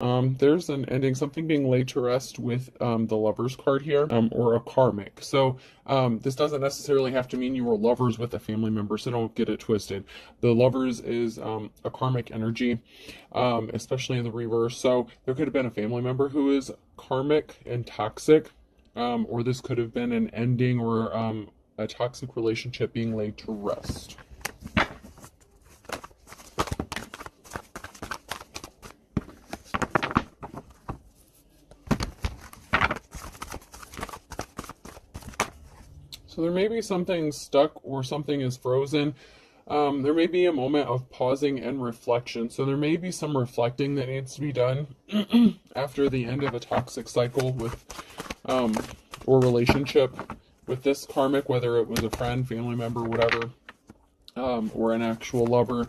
There's an ending, something being laid to rest with the Lovers card here, or a karmic. So this doesn't necessarily have to mean you were lovers with a family member, so don't get it twisted. The Lovers is a karmic energy, especially in the reverse. So there could have been a family member who is karmic and toxic, or this could have been an ending or a toxic relationship being laid to rest. So there may be something stuck or something is frozen. There may be a moment of pausing and reflection. So there may be some reflecting that needs to be done after the end of a toxic cycle with or relationship with this karmic, whether it was a friend, family member, whatever, or an actual lover.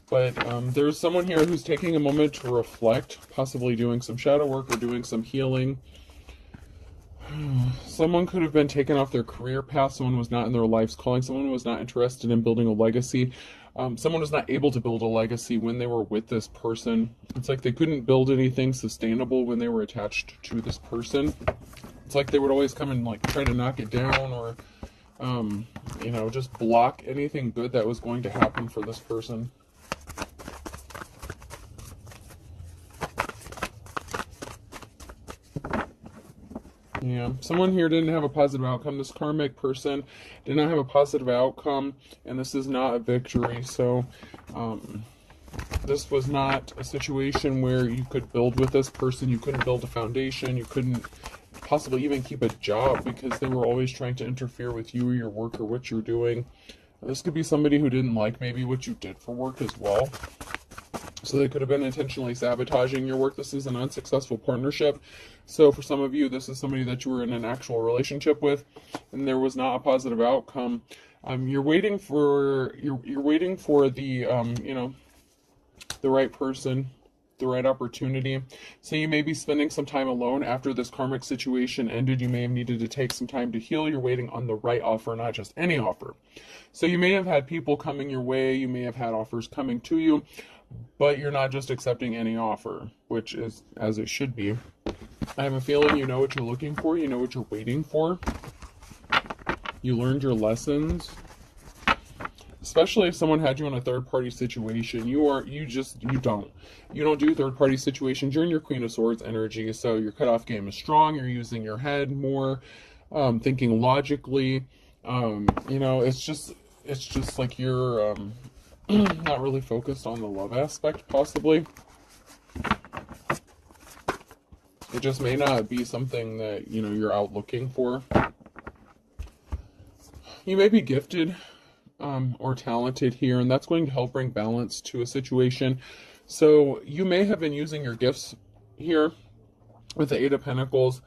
But there's someone here who's taking a moment to reflect, possibly doing some shadow work or doing some healing. Someone could have been taken off their career path. Someone was not in their life's calling. Someone was not interested in building a legacy. Someone was not able to build a legacy when they were with this person. It's like they couldn't build anything sustainable when they were attached to this person. It's like they would always come and like try to knock it down or, just block anything good that was going to happen for this person. Yeah, someone here didn't have a positive outcome. This karmic person did not have a positive outcome, and this is not a victory. So, this was not a situation where you could build with this person. You couldn't build a foundation. You couldn't possibly even keep a job because they were always trying to interfere with you or your work or what you're doing. This could be somebody who didn't like maybe what you did for work as well. So they could have been intentionally sabotaging your work. This is an unsuccessful partnership. So for some of you, this is somebody that you were in an actual relationship with, and there was not a positive outcome. You're waiting for the the right person, the right opportunity. So you may be spending some time alone after this karmic situation ended. You may have needed to take some time to heal. You're waiting on the right offer, not just any offer. So you may have had people coming your way. You may have had offers coming to you, but you're not just accepting any offer, which is as it should be. I have a feeling you know what you're looking for. You know what you're waiting for. You learned your lessons. Especially if someone had you in a third-party situation, you don't do third-party situations. You're in your Queen of Swords energy, so your cutoff game is strong. You're using your head more, thinking logically. It's just like you're not really focused on the love aspect, possibly. It just may not be something that you're out looking for. You may be gifted or talented here, and that's going to help bring balance to a situation. So you may have been using your gifts here with the Eight of Pentacles.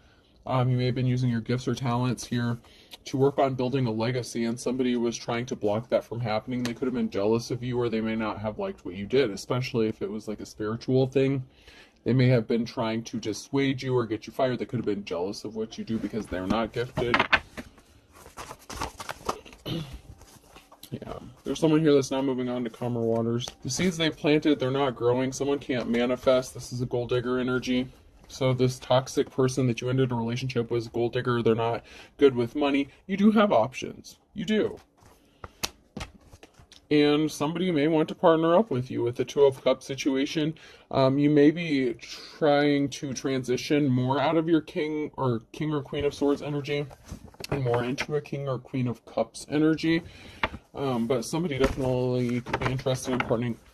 You may have been using your gifts or talents here to work on building a legacy, and somebody was trying to block that from happening. They could have been jealous of you, or they may not have liked what you did, especially if it was like a spiritual thing. They may have been trying to dissuade you or get you fired. They could have been jealous of what you do because they're not gifted. Yeah, there's someone here that's now moving on to calmer waters. The seeds they planted, they're not growing. Someone can't manifest. This is a gold digger energy. So this toxic person that you ended a relationship with, gold digger, they're not good with money. You do have options. You do. And somebody may want to partner up with you with the Two of Cups situation. You may be trying to transition more out of your King or Queen of Swords energy and more into a King or Queen of Cups energy. But somebody definitely could be interested in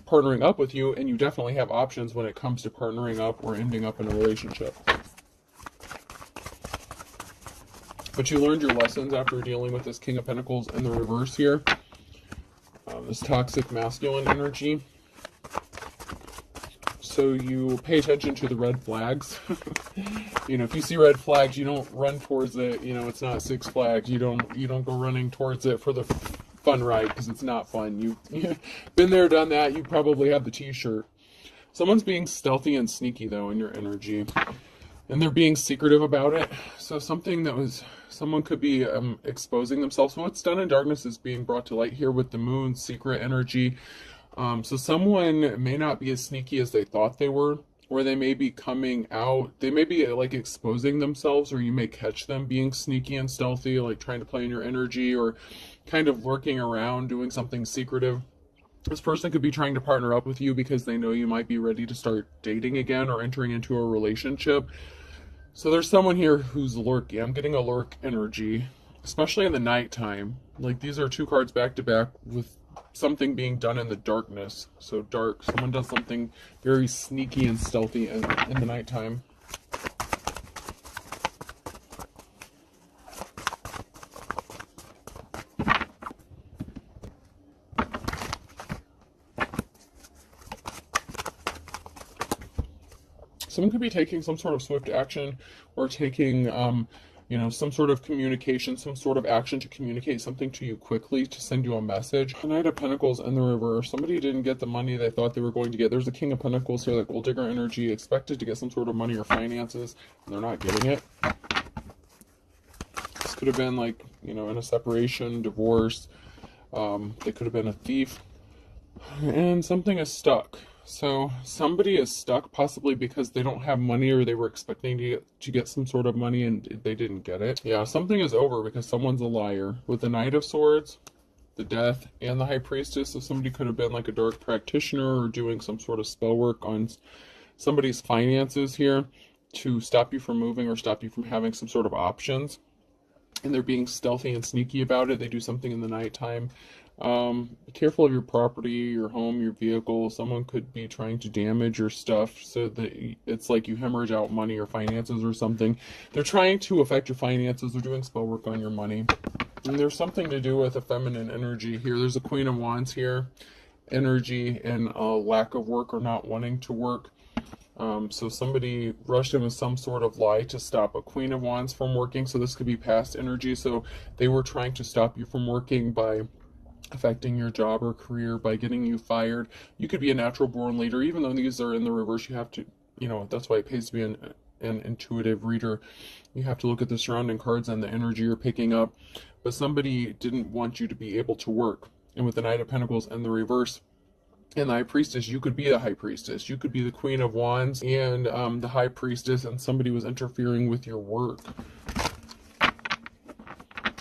partnering up with you, and you definitely have options when it comes to partnering up or ending up in a relationship. But you learned your lessons after dealing with this King of Pentacles in the reverse here. This toxic masculine energy. So you pay attention to the red flags. If you see red flags, you don't run towards it. It's not Six Flags. You don't go running towards it for the fun ride because it's not fun. You've been there, done that. You probably have the t-shirt. Someone's being stealthy and sneaky though in your energy, and they're being secretive about it. So someone could be exposing themselves. So what's done in darkness is being brought to light here with the moon's secret energy. So someone may not be as sneaky as they thought they were. or they may be coming out, they may be like exposing themselves, or you may catch them being sneaky and stealthy, like trying to play in your energy, or kind of lurking around doing something secretive. This person could be trying to partner up with you because they know you might be ready to start dating again or entering into a relationship. So there's someone here who's lurking. I'm getting a lurk energy, especially in the nighttime. Like, these are two cards back to back with something being done in the darkness. So dark. Someone does something very sneaky and stealthy in the nighttime. Someone could be taking some sort of swift action, or taking, some sort of communication, some sort of action to communicate something to you quickly, to send you a message. The Knight of Pentacles in the reverse. Somebody didn't get the money they thought they were going to get. There's a King of Pentacles here, that gold digger energy, expected to get some sort of money or finances, and they're not getting it. This could have been like, in a separation, divorce. They could have been a thief. And something is stuck. So somebody is stuck, possibly because they don't have money, or they were expecting to get some sort of money and they didn't get it. Yeah, something is over because someone's a liar. With the Knight of Swords, the Death, and the High Priestess, so somebody could have been like a dark practitioner or doing some sort of spell work on somebody's finances here to stop you from moving or stop you from having some sort of options. And they're being stealthy and sneaky about it. They do something in the nighttime. Be careful of your property, your home, your vehicle. Someone could be trying to damage your stuff so that it's like you hemorrhage out money or finances or something. They're trying to affect your finances. They're doing spell work on your money. And there's something to do with a feminine energy here. There's a Queen of Wands here. Energy and a lack of work or not wanting to work. So somebody rushed in with some sort of lie to stop a Queen of Wands from working. So this could be past energy. So they were trying to stop you from working by affecting your job or career, by getting you fired. You could be a natural born leader. Even though these are in the reverse, you have to, that's why it pays to be an intuitive reader. You have to look at the surrounding cards and the energy you're picking up. But somebody didn't want you to be able to work. And with the Knight of Pentacles and the reverse, and the High Priestess, you could be the High Priestess. You could be the Queen of Wands and the High Priestess, and somebody was interfering with your work.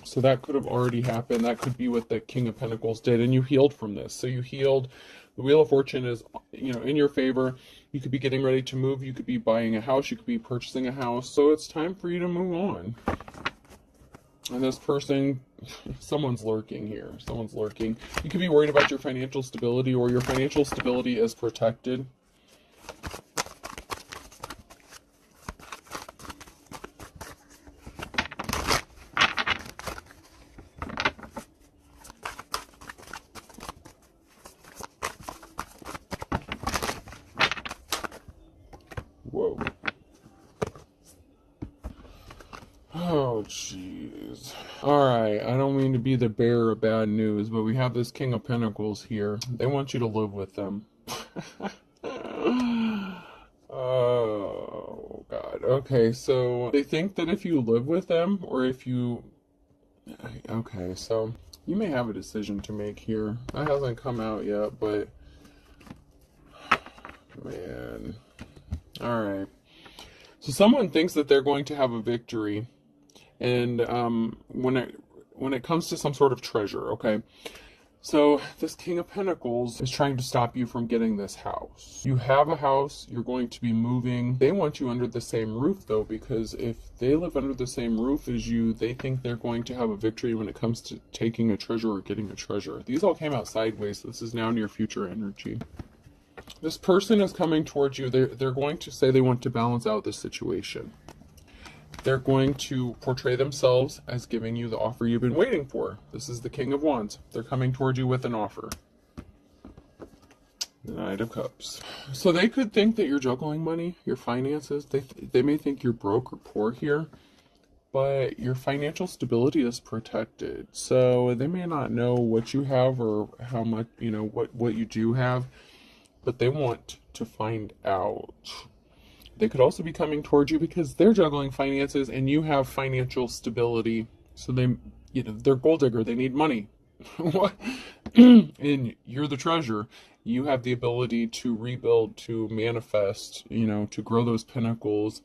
So that could have already happened. That could be what the King of Pentacles did, and you healed from this. So you healed. The Wheel of Fortune is, in your favor. You could be getting ready to move. You could be buying a house. You could be purchasing a house. So it's time for you to move on. And this person, someone's lurking here. Someone's lurking. You could be worried about your financial stability, or your financial stability is protected. Whoa. Oh, jeez. Alright, I don't mean to be the bearer of bad news, but we have this King of Pentacles here. They want you to live with them. Oh, God. Okay, so they think that if you live with them, or if you... Okay, so you may have a decision to make here. That hasn't come out yet, but... Man. Alright. So someone thinks that they're going to have a victory. And when it comes to some sort of treasure, okay? So this King of Pentacles is trying to stop you from getting this house. You have a house, you're going to be moving. They want you under the same roof, though, because if they live under the same roof as you, they think they're going to have a victory when it comes to taking a treasure or getting a treasure. These all came out sideways, so this is now near future energy. This person is coming towards you. They're going to say they want to balance out this situation. They're going to portray themselves as giving you the offer you've been waiting for. This is the King of Wands. They're coming towards you with an offer. The Knight of Cups. So they could think that you're juggling money, your finances. They may think you're broke or poor here, but your financial stability is protected. So they may not know what you have or how much, what you do have, but they want to find out. They could also be coming towards you because they're juggling finances and you have financial stability. So they're gold digger. They need money. What? And you're the treasure. You have the ability to rebuild, to manifest, you know, to grow those pinnacles.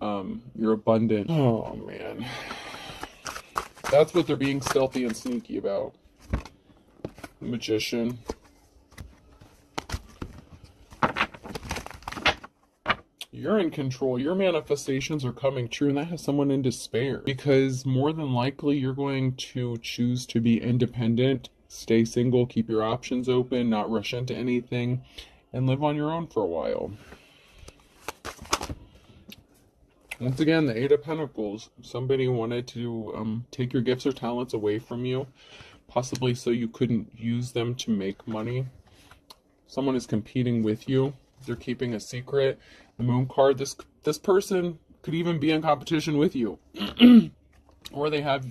You're abundant. Oh, man. That's what they're being stealthy and sneaky about. Magician. You're in control. Your manifestations are coming true, and that has someone in despair. Because more than likely, you're going to choose to be independent, stay single, keep your options open, not rush into anything, and live on your own for a while. Once again, the Eight of Pentacles. Somebody wanted to take your gifts or talents away from you, possibly so you couldn't use them to make money. Someone is competing with you. They're keeping a secret. The Moon card, this person could even be in competition with you. Or they have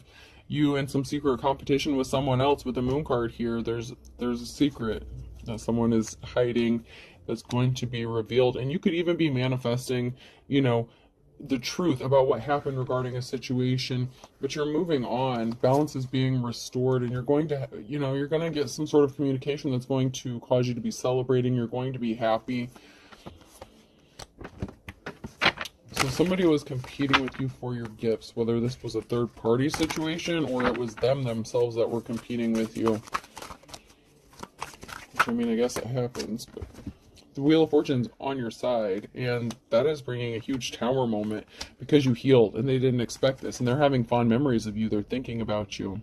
you in some secret competition with someone else. With the Moon card here, there's a secret that someone is hiding that's going to be revealed. And you could even be manifesting, you know, the truth about what happened regarding a situation, but you're moving on. Balance is being restored, and you're going to, you know, you're going to get some sort of communication that's going to cause you to be celebrating. You're going to be happy. So somebody was competing with you for your gifts, whether this was a third party situation or it was them themselves that were competing with you. Which, I mean, I guess it happens, but the Wheel of Fortune's on your side, and that is bringing a huge Tower moment because you healed, and they didn't expect this, and they're having fond memories of you. They're thinking about you,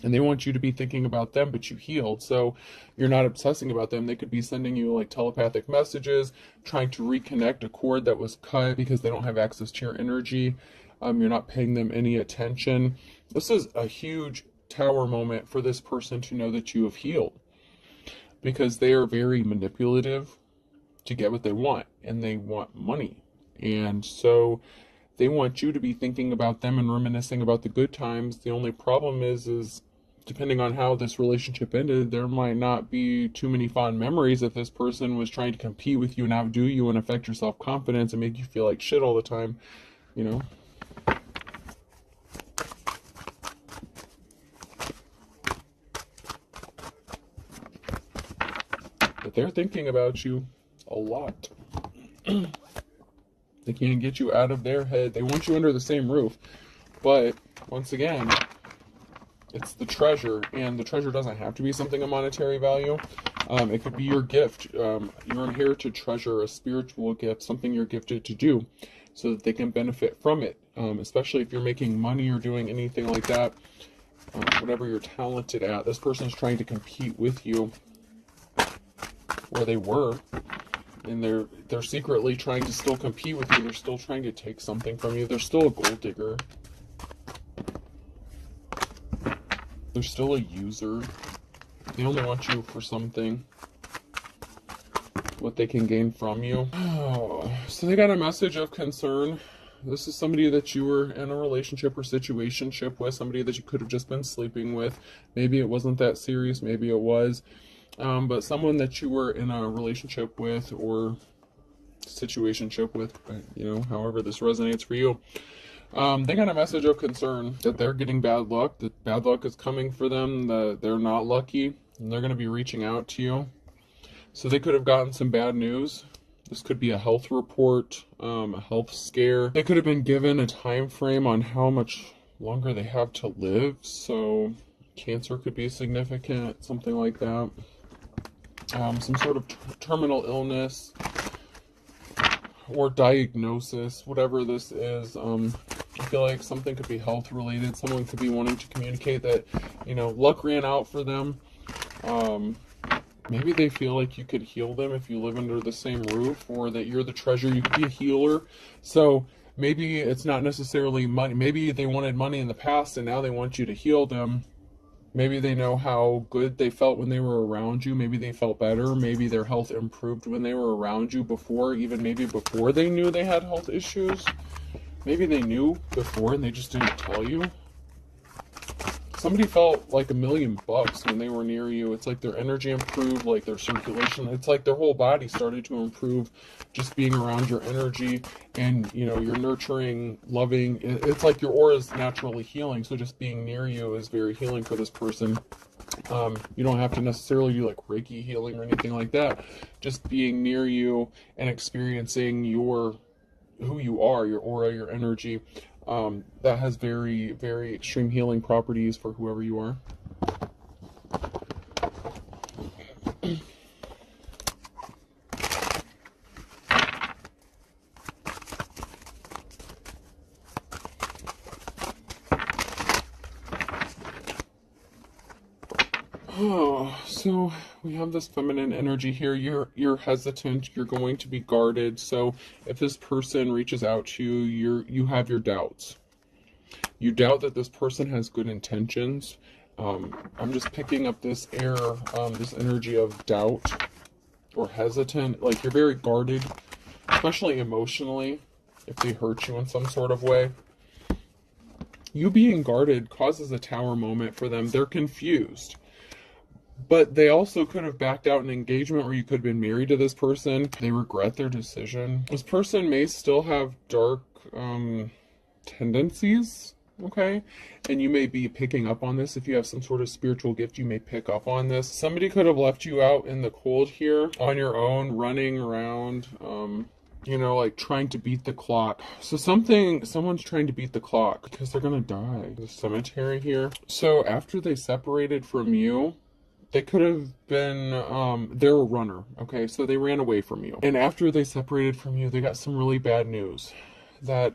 and they want you to be thinking about them, but you healed, so you're not obsessing about them. They could be sending you like telepathic messages, trying to reconnect a cord that was cut because they don't have access to your energy. You're not paying them any attention. This is a huge Tower moment for this person to know that you have healed, because they are very manipulative to get what they want, and they want money. And so they want you to be thinking about them and reminiscing about the good times. The only problem is depending on how this relationship ended, there might not be too many fond memories if this person was trying to compete with you and outdo you and affect your self-confidence and make you feel like shit all the time, you know. But they're thinking about you a lot. They can't get you out of their head. They want you under the same roof. But once again, it's the treasure, and the treasure doesn't have to be something of monetary value. It could be your gift, your inherited treasure, a spiritual gift, something you're gifted to do so that they can benefit from it. Especially if you're making money or doing anything like that, whatever you're talented at. This person's trying to compete with you, where they were, and they're secretly trying to still compete with you. They're still trying to take something from you. They're still a gold digger. They're still a user. They only want you for something, what they can gain from you. Oh, so they got a message of concern. This is somebody that you were in a relationship or situationship with, somebody that you could have just been sleeping with. Maybe it wasn't that serious, maybe it was. But someone that you were in a relationship with or situationship with, you know, however this resonates for you. They got a message of concern that they're getting bad luck, that bad luck is coming for them, that they're not lucky, and they're going to be reaching out to you. So they could have gotten some bad news. This could be a health report, a health scare. They could have been given a time frame on how much longer they have to live. So cancer could be significant, something like that. Some sort of terminal illness or diagnosis, whatever this is. I feel like something could be health related. Someone could be wanting to communicate that, you know, luck ran out for them. Maybe they feel like you could heal them if you live under the same roof, or that you're the treasure. You could be a healer. So maybe it's not necessarily money. Maybe they wanted money in the past and now they want you to heal them. Maybe they know how good they felt when they were around you. Maybe they felt better. Maybe their health improved when they were around you before, even maybe before they knew they had health issues. Maybe they knew before and they just didn't tell you. Somebody felt like $1,000,000 when they were near you. It's like their energy improved, like their circulation. It's like their whole body started to improve just being around your energy, and, you know, you're nurturing, loving. It's like your aura is naturally healing. So just being near you is very healing for this person. You don't have to necessarily do like Reiki healing or anything like that. Just being near you and experiencing who you are, your aura, your energy, that has very, very extreme healing properties for whoever you are. Oh, so we have this feminine energy here. You're hesitant, you're going to be guarded. So if this person reaches out to you, you have your doubts. You doubt that this person has good intentions. I'm just picking up this air, this energy of doubt or hesitant. Like you're very guarded, especially emotionally, if they hurt you in some sort of way. You being guarded causes a tower moment for them. They're confused. But they also could have backed out an engagement where you could have been married to this person. They regret their decision. This person may still have dark tendencies, okay? And you may be picking up on this. If you have some sort of spiritual gift, you may pick up on this. Somebody could have left you out in the cold here on your own, running around, you know, like trying to beat the clock. So someone's trying to beat the clock because they're gonna die. The cemetery here. So after they separated from you, they could have been, they're a runner, okay? So they ran away from you. And after they separated from you, they got some really bad news that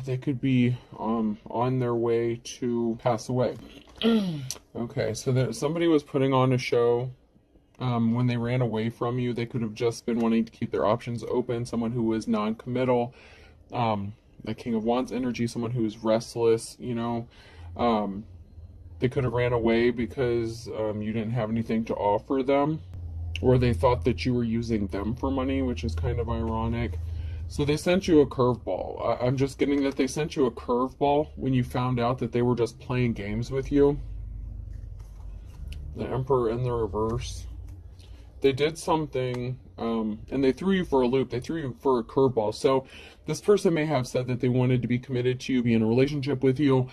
they could be on their way to pass away. Okay, so somebody was putting on a show. When they ran away from you, they could have just been wanting to keep their options open. Someone who was non-committal, the King of Wands energy, someone who is restless, you know. They could have ran away because you didn't have anything to offer them, or they thought that you were using them for money, which is kind of ironic. So they sent you a curveball. I'm just getting that they sent you a curveball when you found out that they were just playing games with you. The Emperor in the reverse. They did something, and they threw you for a loop. They threw you for a curveball. So this person may have said that they wanted to be committed to you, be in a relationship with you,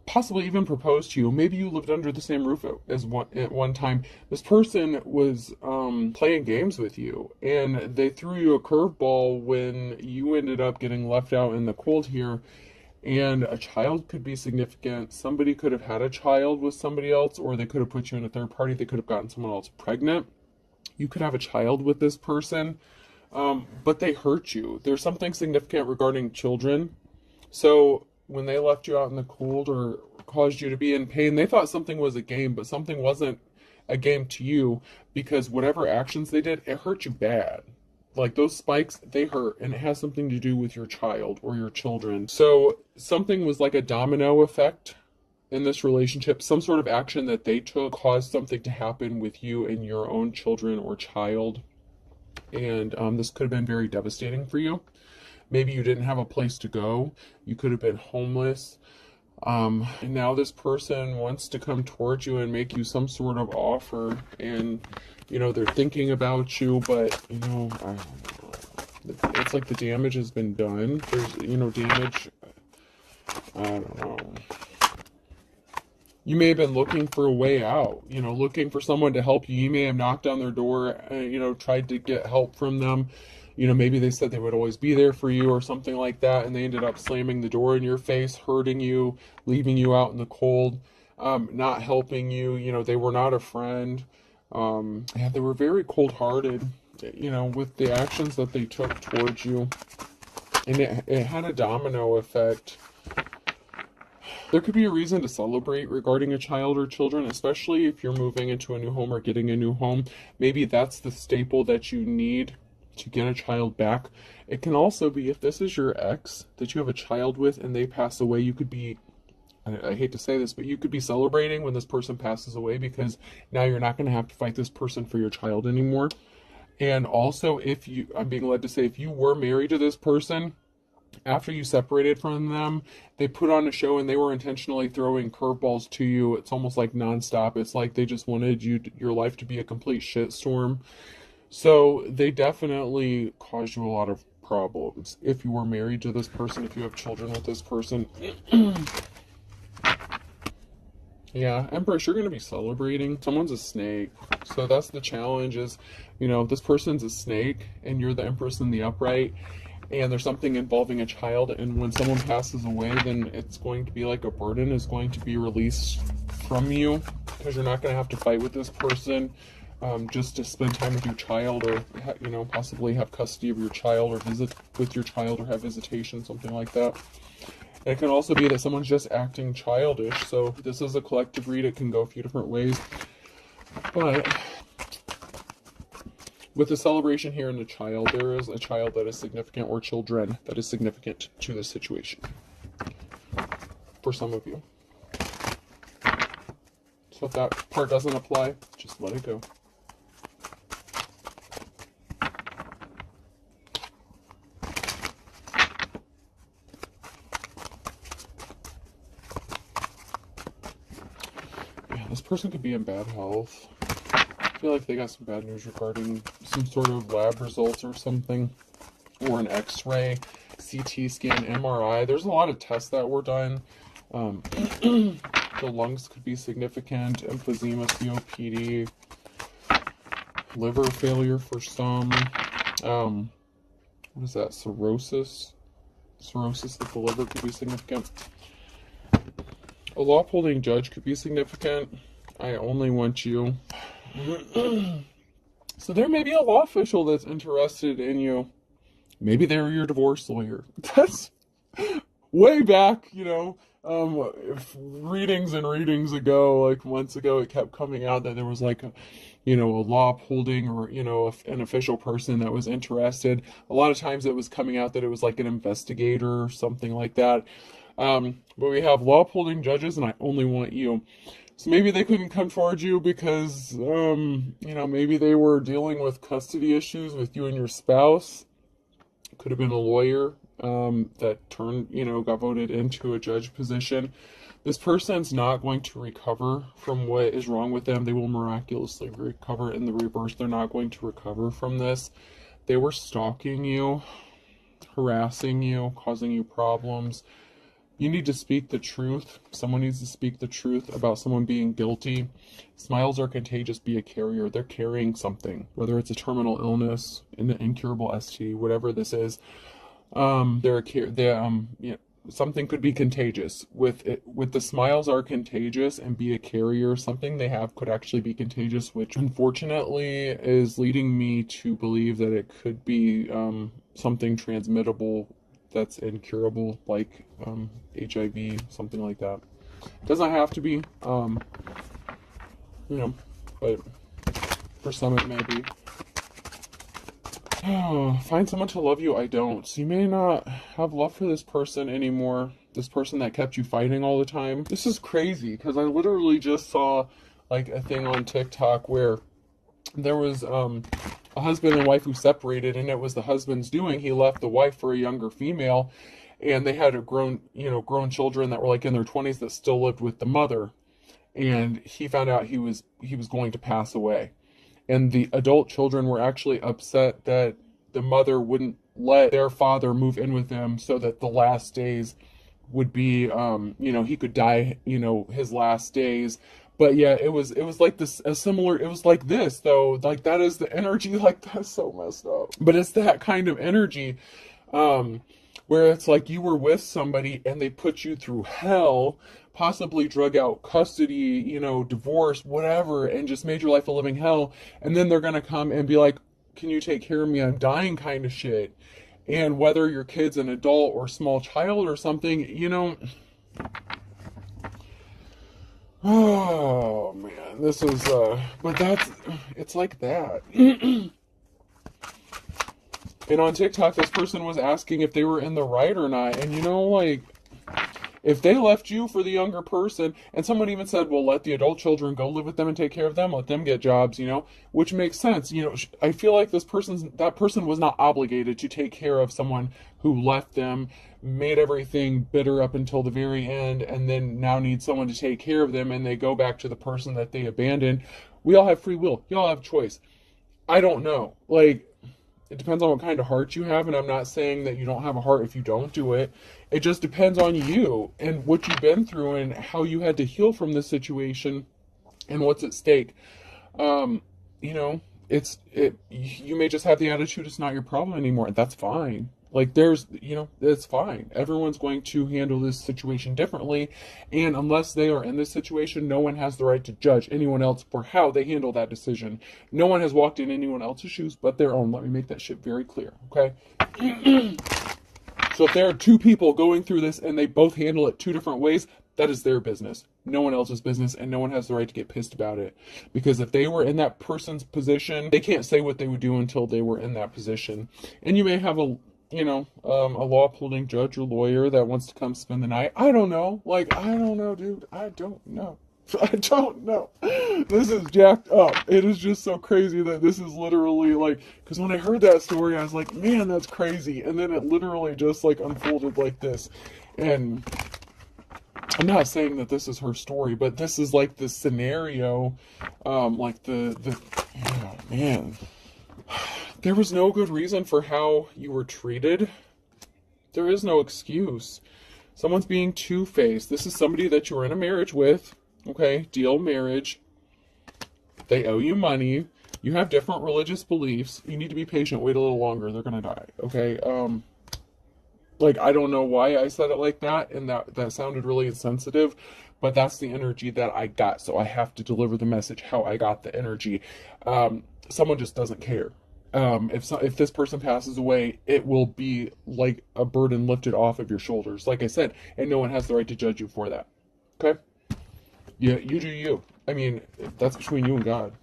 possibly even propose to you. Maybe you lived under the same roof at one time. This person was playing games with you, and they threw you a curveball when you ended up getting left out in the cold here. And a child could be significant. Somebody could have had a child with somebody else, or they could have put you in a third party. They could have gotten someone else pregnant. You could have a child with this person, but they hurt you. There's something significant regarding children. So when they left you out in the cold or caused you to be in pain, they thought something was a game, but something wasn't a game to you, because whatever actions they did, it hurt you bad. Like those spikes, they hurt, and it has something to do with your child or your children. So something was like a domino effect in this relationship. Some sort of action that they took caused something to happen with you and your own children or child. And this could have been very devastating for you. Maybe you didn't have a place to go. You could have been homeless. And now this person wants to come towards you and make you some sort of offer. And, you know, they're thinking about you, but, you know, I don't know. It's like the damage has been done. There's, you know, damage. I don't know. You may have been looking for a way out, you know, looking for someone to help you. You may have knocked on their door, you know, tried to get help from them. You know, maybe they said they would always be there for you or something like that, and they ended up slamming the door in your face, hurting you, leaving you out in the cold, not helping you. You know, they were not a friend. Yeah, they were very cold-hearted, you know, with the actions that they took towards you. And it had a domino effect. There could be a reason to celebrate regarding a child or children, especially if you're moving into a new home or getting a new home. Maybe that's the staple that you need to get a child back. It can also be, if this is your ex that you have a child with and they pass away, you could be, I hate to say this, but you could be celebrating when this person passes away, because now you're not going to have to fight this person for your child anymore. And also, I'm being led to say, if you were married to this person, after you separated from them, they put on a show and they were intentionally throwing curveballs to you. It's almost like nonstop. It's like they just wanted your life to be a complete shitstorm. So they definitely caused you a lot of problems. If you were married to this person, if you have children with this person. Yeah, Empress, you're going to be celebrating. Someone's a snake. So that's the challenge is, this person's a snake and you're the Empress in the upright and there's something involving a child. And when someone passes away, then it's going to be like a burden is going to be released from you because you're not going to have to fight with this person just to spend time with your child or, possibly have custody of your child or visit with your child or have visitation, something like that. It can also be that someone's just acting childish. So this is a collective read. It can go a few different ways. But with the celebration here in the child, there is a child that is significant or children that is significant to this situation. For some of you. So if that part doesn't apply, just let it go. This person could be in bad health. I feel like they got some bad news regarding some sort of lab results or something. Or an x-ray, CT scan, MRI. There's a lot of tests that were done. The lungs could be significant. Emphysema, COPD. Liver failure for some. What is that? Cirrhosis? Cirrhosis of the liver could be significant. A law-upholding judge could be significant. I only want you. So there may be a law official that's interested in you. Maybe they're your divorce lawyer. That's way back, if readings and readings ago, like months ago, it kept coming out that there was like a law upholding or, an official person that was interested. A lot of times it was coming out that it was like an investigator or something like that. But we have law upholding judges and I only want you. So maybe they couldn't come forward you because, maybe they were dealing with custody issues with you and your spouse. Could have been a lawyer that got voted into a judge position. This person's not going to recover from what is wrong with them. They will miraculously recover in the reverse. They're not going to recover from this. They were stalking you, harassing you, causing you problems. You need to speak the truth. Someone needs to speak the truth about someone being guilty. Smiles are contagious. Be a carrier. They're carrying something, whether it's a terminal illness, an incurable STD, whatever this is. Something could be contagious. With the smiles are contagious and be a carrier. Something they have could actually be contagious, which unfortunately is leading me to believe that it could be something transmittable that's incurable, like HIV, something like that. Doesn't have to be, but for some it may be. Find someone to love you. I don't. So you may not have love for this person anymore. This person that kept you fighting all the time. This is crazy because I literally just saw like a thing on TikTok where there was a husband and wife who separated, and it was the husband's doing. He left the wife for a younger female, and they had grown children that were like in their 20s that still lived with the mother. And he found out he was going to pass away. And the adult children were actually upset that the mother wouldn't let their father move in with them so that the last days would be, he could die, his last days. But yeah, it was like this, it was like this, though. Like, that is the energy, like, that's so messed up. But it's that kind of energy, where it's like you were with somebody and they put you through hell, possibly drug out custody, divorce, whatever, and just made your life a living hell. And then they're going to come and be like, can you take care of me? I'm dying kind of shit. And whether your kid's an adult or small child or something, oh man, this is, but it's like that. And on TikTok, this person was asking if they were in the right or not. And if they left you for the younger person, and someone even said, well, let the adult children go live with them and take care of them, let them get jobs, which makes sense. I feel like that person was not obligated to take care of someone who left them, made everything bitter up until the very end, and then now needs someone to take care of them, and they go back to the person that they abandoned. We all have free will. You all have choice. I don't know. It depends on what kind of heart you have, and I'm not saying that you don't have a heart if you don't do it. It just depends on you and what you've been through and how you had to heal from this situation and what's at stake. You know, you may just have the attitude it's not your problem anymore, and that's fine. Like, it's fine. Everyone's going to handle this situation differently, and unless they are in this situation, no one has the right to judge anyone else for how they handle that decision. No one has walked in anyone else's shoes but their own. Let me make that shit very clear, okay? So if there are two people going through this and they both handle it two different ways, that is their business. No one else's business, and no one has the right to get pissed about it. Because if they were in that person's position, they can't say what they would do until they were in that position. And you may have a law upholding judge or lawyer that wants to come spend the night. I don't know. Like, I don't know, dude. I don't know. I don't know. This is jacked up. It is just so crazy that this is literally like, because when I heard that story, I was like, man, that's crazy. And then it literally just like unfolded like this. And I'm not saying that this is her story, but this is like the scenario, like oh, man. There was no good reason for how you were treated. There is no excuse. Someone's being two-faced. This is somebody that you were in a marriage with. Okay, deal marriage. They owe you money. You have different religious beliefs. You need to be patient. Wait a little longer. They're gonna die. Okay. Like, I don't know why I said it like that, and that sounded really insensitive, but that's the energy that I got. So I have to deliver the message how I got the energy. Someone just doesn't care. If this person passes away, it will be like a burden lifted off of your shoulders, like I said, and no one has the right to judge you for that. Okay? Yeah, you do you. I mean, that's between you and God,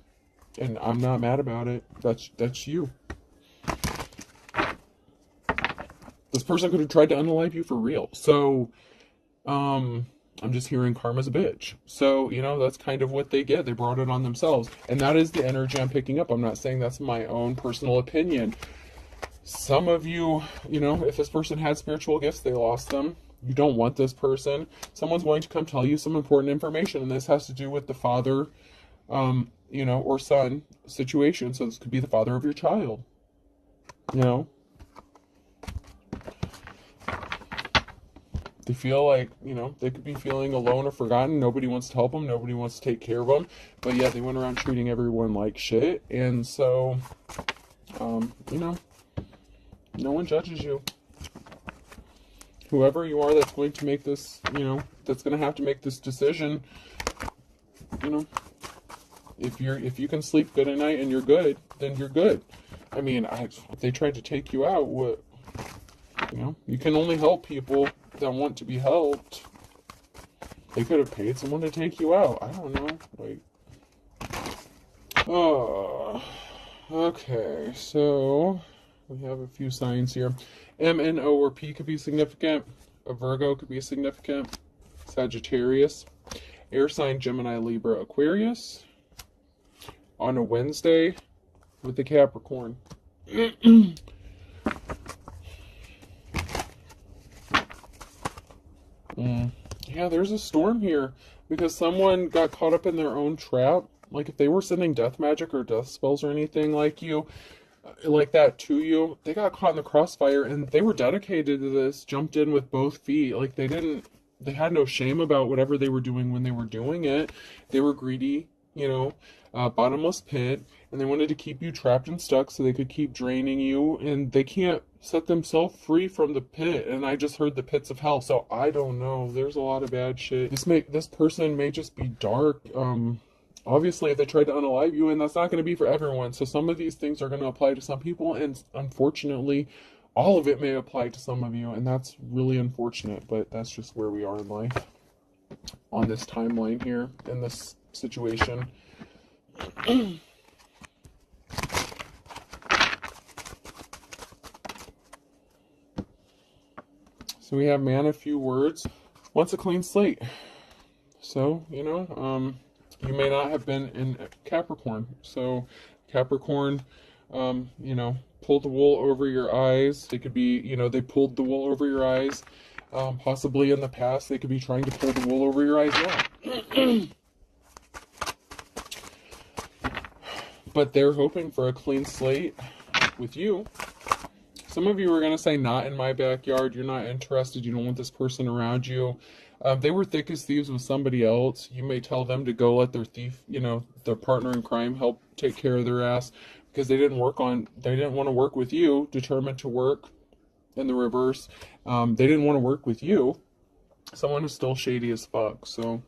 and I'm not mad about it. That's you. This person could have tried to unalive you for real. So, I'm just hearing karma's a bitch. So, that's kind of what they get. They brought it on themselves. And that is the energy I'm picking up. I'm not saying that's my own personal opinion. Some of you, if this person had spiritual gifts, they lost them. You don't want this person. Someone's going to come tell you some important information. And this has to do with the father, or son situation. So this could be the father of your child. They feel like, they could be feeling alone or forgotten. Nobody wants to help them. Nobody wants to take care of them. But yet they went around treating everyone like shit. And so, no one judges you. Whoever you are that's going to make this, that's going to have to make this decision, if you can sleep good at night and you're good, then you're good. I mean, if they tried to take you out, what, you can only help people that want to be helped. They could have paid someone to take you out. I don't know. Okay, so we have a few signs here. M, N, O, or P could be significant. A Virgo could be significant. Sagittarius. Air sign Gemini, Libra, Aquarius. On a Wednesday with the Capricorn. Yeah, there's a storm here because someone got caught up in their own trap. Like, if they were sending death magic or death spells or anything like that to you, they got caught in the crossfire, and they were dedicated to this, jumped in with both feet. Like, they had no shame about whatever they were doing when they were doing it. They were greedy, bottomless pit, and they wanted to keep you trapped and stuck so they could keep draining you, and they can't set themselves free from the pit. And I just heard the pits of hell, so I don't know. There's a lot of bad shit. This person may just be dark. Obviously, if they tried to unalive you, and that's not going to be for everyone. So some of these things are going to apply to some people, and unfortunately, all of it may apply to some of you, and that's really unfortunate, but that's just where we are in life. On this timeline here, in this situation. So we have man, a few words, wants a clean slate. So, you may not have been in Capricorn. So Capricorn, pulled the wool over your eyes. They could be, they pulled the wool over your eyes. Possibly in the past, they could be trying to pull the wool over your eyes now. But they're hoping for a clean slate. with you. Some of you are going to say, not in my backyard. You're not interested. You don't want this person around you. They were thick as thieves with somebody else. You may tell them to go let their thief, their partner in crime help take care of their ass, because they didn't want to work with you, determined to work in the reverse. They didn't want to work with you. Someone is still shady as fuck. So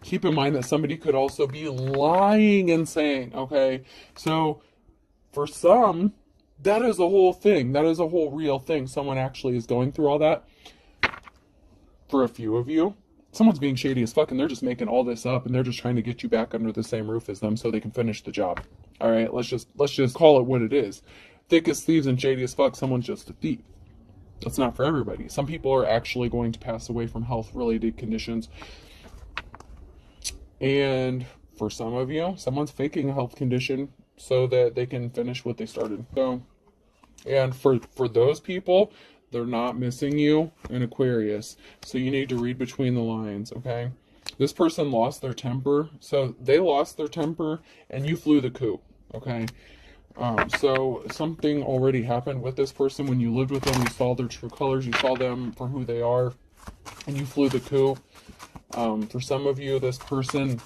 keep in mind that somebody could also be lying and saying, okay, so for some, that is a whole thing. That is a whole real thing. Someone actually is going through all that. For a few of you, someone's being shady as fuck and they're just making all this up and they're just trying to get you back under the same roof as them so they can finish the job. All right, let's just call it what it is. Thick as thieves and shady as fuck, someone's just a thief. That's not for everybody. Some people are actually going to pass away from health-related conditions. And for some of you, someone's faking a health condition so that they can finish what they started. So, and for those people, they're not missing you in Aquarius. So you need to read between the lines, okay? This person lost their temper. So they lost their temper and you flew the coop, okay? So something already happened with this person. When you lived with them, you saw their true colors. You saw them for who they are and you flew the coop. For some of you, this person,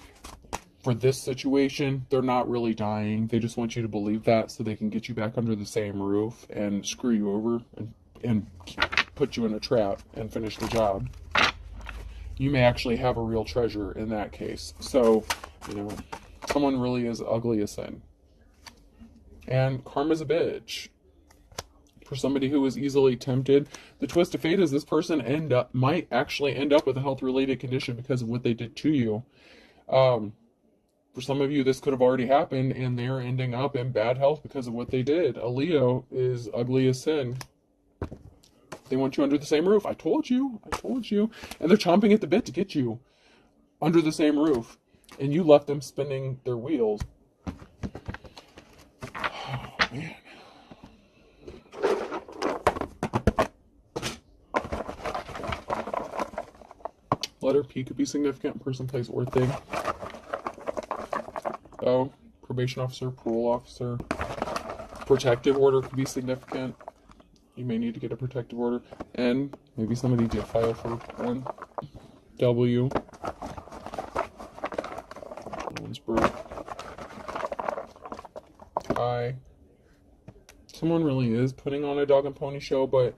for this situation, they're not really dying. They just want you to believe that so they can get you back under the same roof and screw you over and put you in a trap and finish the job. You may actually have a real treasure in that case. So, someone really is ugly as sin. And karma's a bitch. For somebody who is easily tempted, the twist of fate is this person might actually end up with a health-related condition because of what they did to you. For some of you, this could have already happened, and they're ending up in bad health because of what they did. A Leo is ugly as sin. They want you under the same roof. I told you. And they're chomping at the bit to get you under the same roof. And you left them spinning their wheels. Oh, man. Letter P could be significant. Person, place, or thing. O, probation officer, parole officer. Protective order could be significant. You may need to get a protective order. N, maybe somebody did file for one. W, someone's birth. I, someone really is putting on a dog and pony show, but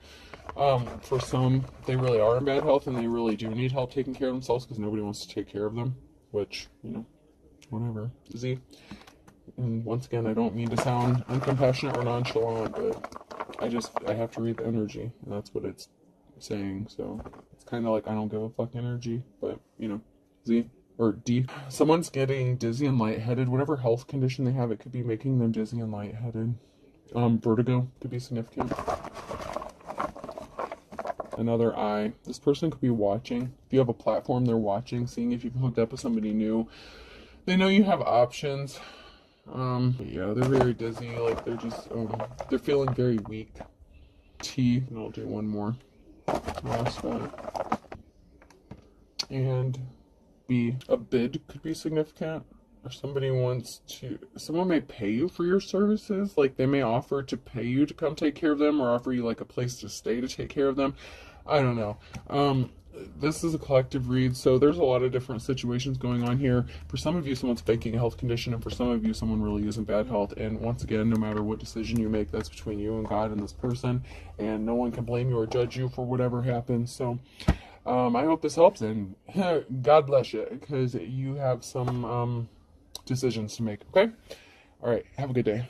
for some, they really are in bad health and they really do need help taking care of themselves because nobody wants to take care of them, which, whatever. Z. And once again, I don't mean to sound uncompassionate or nonchalant, but I have to read the energy, and that's what it's saying. So it's kind of like I don't give a fuck energy, but Z or D. Someone's getting dizzy and lightheaded. Whatever health condition they have, it could be making them dizzy and lightheaded. Vertigo could be significant. Another I. This person could be watching. If you have a platform, they're watching, seeing if you've hooked up with somebody new. They know you have options. Yeah, they're very dizzy. Like they're just, they're feeling very weak. T, and I'll do one more. Last one. And B, a bid could be significant. Or someone may pay you for your services. Like they may offer to pay you to come take care of them or offer you like a place to stay to take care of them. I don't know. This is a collective read, so there's a lot of different situations going on here. For some of you, someone's faking a health condition, and for some of you, someone really is in bad health. And once again, no matter what decision you make, that's between you and God and this person, and no one can blame you or judge you for whatever happens. So I hope this helps, and God bless you, because you have some decisions to make, okay? All right, have a good day.